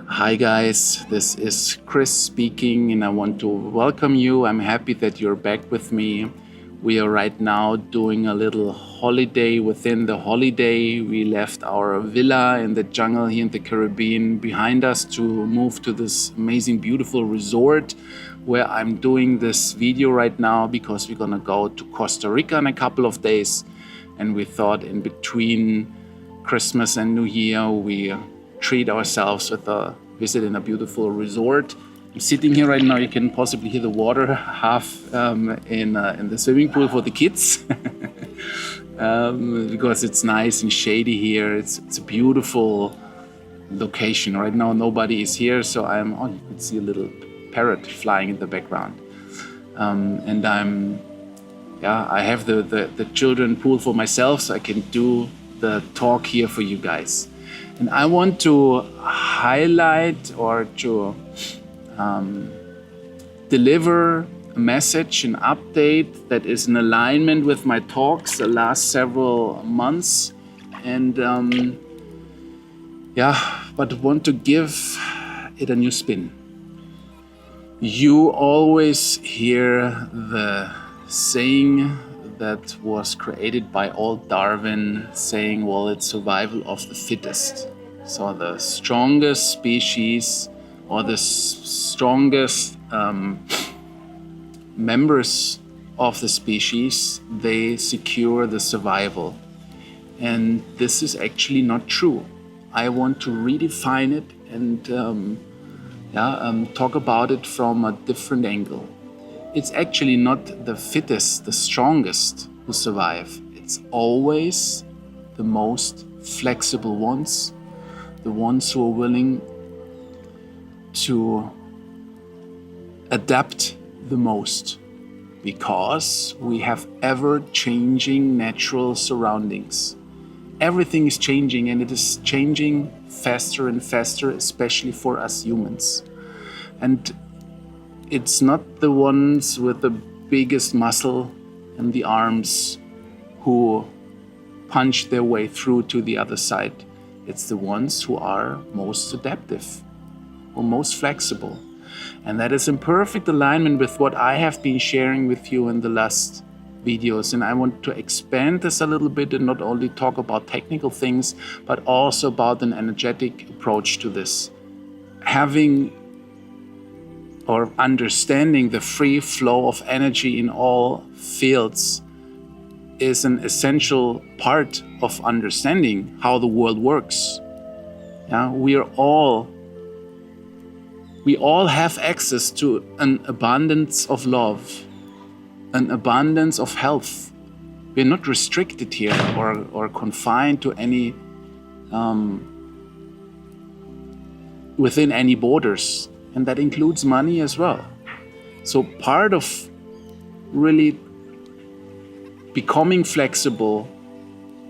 Hi guys, this is Chris speaking and I want to welcome you. I'm happy that you're back with me. We are right now doing a little holiday within the holiday. We left our villa in the jungle here in the Caribbean behind us to move to this amazing, beautiful resort where I'm doing this video right now because we're gonna go to Costa Rica in a couple of days. And we thought in between Christmas and New Year, we treat ourselves with a visit in a beautiful resort. I'm sitting here right now. You can possibly hear the water half in the swimming pool for the kids because it's nice and shady here. It's a beautiful location. Right now, nobody is here, so you can see a little parrot flying in the background. And I have the children pool for myself, so I can do the talk here for you guys. And I want to highlight or to deliver a message, an update that is in alignment with my talks the last several months. And but want to give it a new spin. You always hear the saying that was created by old Darwin, saying, well, it's survival of the fittest. So the strongest species or the strongest members of the species, they secure the survival. And this is actually not true. I want to redefine it and talk about it from a different angle. It's actually not the fittest, the strongest who survive. It's always the most flexible ones, the ones who are willing to adapt the most, because we have ever-changing natural surroundings. Everything is changing, and it is changing faster and faster, especially for us humans. And it's not the ones with the biggest muscle and the arms who punch their way through to the other side. It's the ones who are most adaptive or most flexible. And that is in perfect alignment with what I have been sharing with you in the last videos. And I want to expand this a little bit and not only talk about technical things, but also about an energetic approach to this. Having or understanding the free flow of energy in all fields is an essential part of understanding how the world works. We all have access to an abundance of love, an abundance of health. We're not restricted here or confined to any within any borders. And that includes money as well. So part of really becoming flexible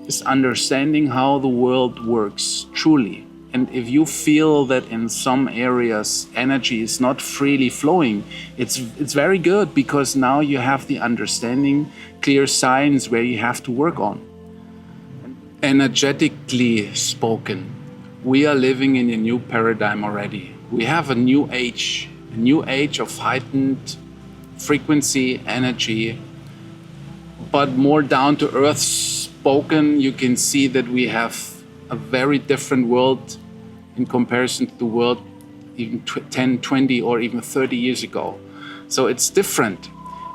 is understanding how the world works truly. And if you feel that in some areas energy is not freely flowing, it's very good, because now you have the understanding, clear signs where you have to work on. Energetically spoken, we are living in a new paradigm already. We have a new age of heightened frequency, energy, but more down to earth spoken, you can see that we have a very different world in comparison to the world even 10, 20, or even 30 years ago. So it's different,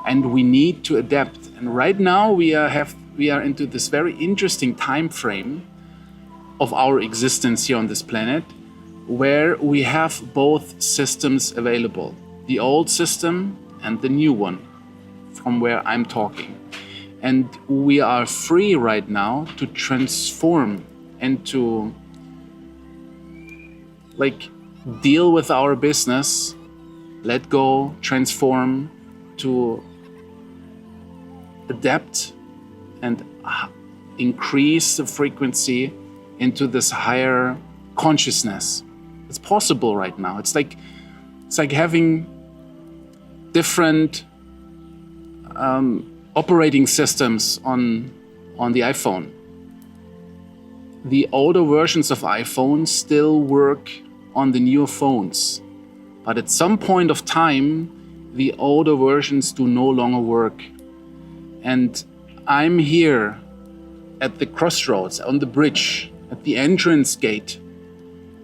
and we need to adapt. And right now we are into this very interesting time frame of our existence here on this planet, where we have both systems available, the old system and the new one, from where I'm talking. And we are free right now to transform and to deal with our business, let go, transform, to adapt and increase the frequency into this higher consciousness. It's possible right now. It's like having different operating systems on the iPhone. The older versions of iPhone still work on the newer phones. But at some point of time, the older versions do no longer work. And I'm here at the crossroads, on the bridge, at the entrance gate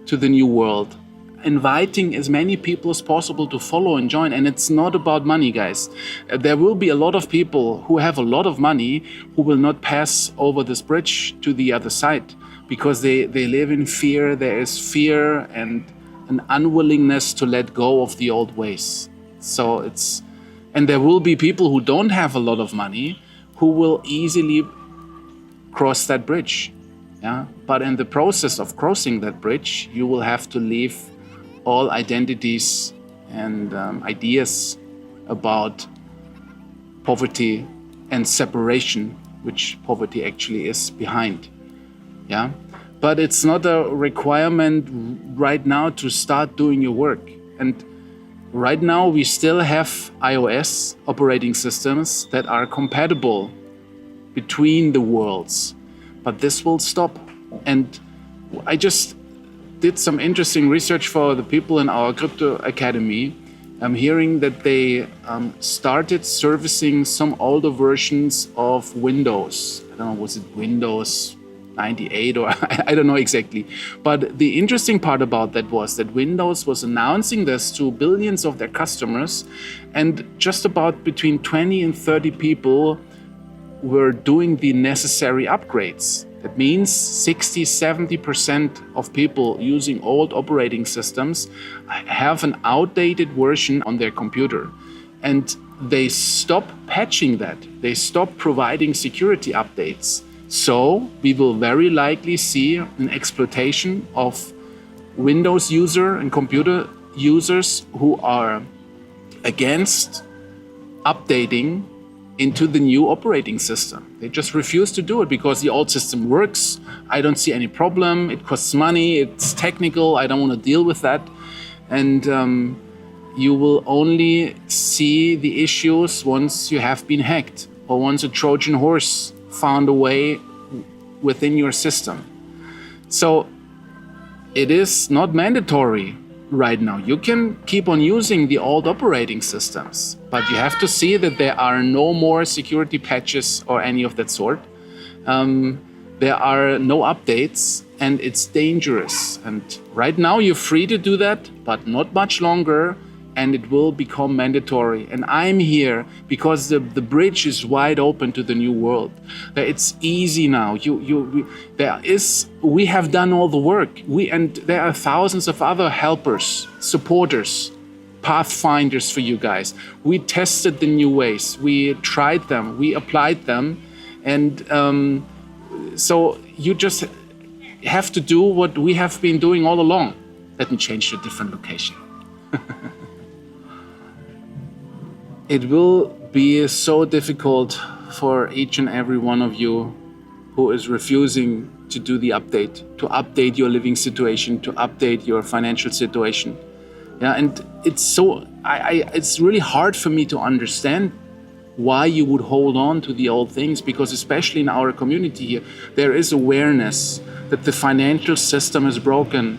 to the new world, inviting as many people as possible to follow and join. And it's not about money, guys. There will be a lot of people who have a lot of money who will not pass over this bridge to the other side because they live in fear. There is fear and an unwillingness to let go of the old ways. And there will be people who don't have a lot of money who will easily cross that bridge. Yeah? But in the process of crossing that bridge, you will have to leave all identities and ideas about poverty and separation, which poverty actually is behind. Yeah? But it's not a requirement right now to start doing your work. And right now we still have iOS operating systems that are compatible between the worlds, but this will stop. And I just did some interesting research for the people in our crypto academy. I'm hearing that they started servicing some older versions of Windows. I don't know, was it Windows 98 or I don't know exactly. But the interesting part about that was that Windows was announcing this to billions of their customers, and just about between 20 and 30 people were doing the necessary upgrades. That means 60-70% of people using old operating systems have an outdated version on their computer. And they stop patching that. They stop providing security updates. So we will very likely see an exploitation of Windows user and computer users who are against updating into the new operating system. They just refuse to do it because the old system works. I don't see any problem. It costs money. It's technical. I don't want to deal with that. And you will only see the issues once you have been hacked or once a Trojan horse found a way within your system. So it is not mandatory right now. You can keep on using the old operating systems, but you have to see that there are no more security patches or any of that sort. There are no updates, and it's dangerous. And right now you're free to do that, but not much longer, and it will become mandatory. And I'm here because the bridge is wide open to the new world. It's easy now. We have done all the work. And there are thousands of other helpers, supporters, pathfinders for you guys. We tested the new ways. We tried them. We applied them. And so you just have to do what we have been doing all along. Let me change to a different location. It will be so difficult for each and every one of you who is refusing to do the update, to update your living situation, to update your financial situation. Yeah, and it's really hard for me to understand why you would hold on to the old things, because especially in our community here, there is awareness that the financial system is broken.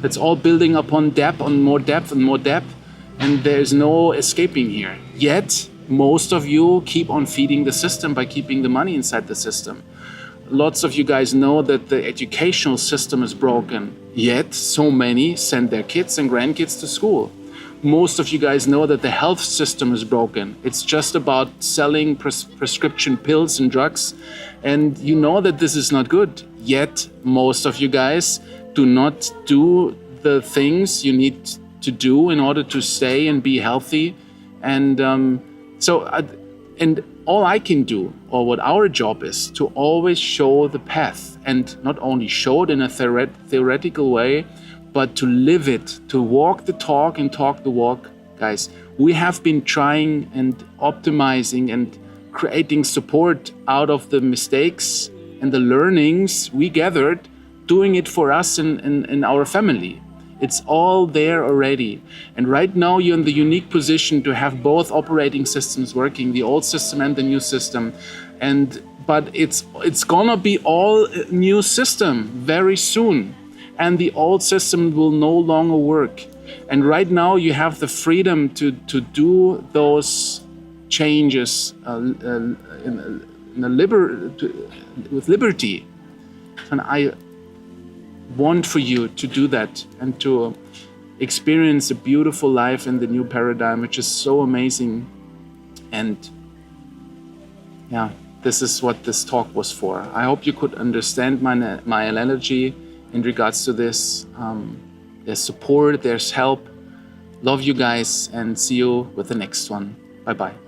It's all building upon depth, on more depth and more depth. And there's no escaping here. Yet, most of you keep on feeding the system by keeping the money inside the system. Lots of you guys know that the educational system is broken. Yet, so many send their kids and grandkids to school. Most of you guys know that the health system is broken. It's just about selling prescription pills and drugs. And you know that this is not good. Yet, most of you guys do not do the things you need to do in order to stay and be healthy. And and all I can do, or what our job is, to always show the path, and not only show it in a theoretical way, but to live it, to walk the talk and talk the walk. Guys, we have been trying and optimizing and creating support out of the mistakes and the learnings we gathered, doing it for us in our family. It's all there already. And right now you're in the unique position to have both operating systems working, the old system and the new system. But it's gonna be all new system very soon. and the old system will no longer work. And right now you have the freedom to do those changes with liberty. And I want for you to do that and to experience a beautiful life in the new paradigm, which is so amazing. And yeah, this is what this talk was for. I hope you could understand my analogy in regards to this. There's support, there's help. Love you guys, and see you with the next one. Bye-bye.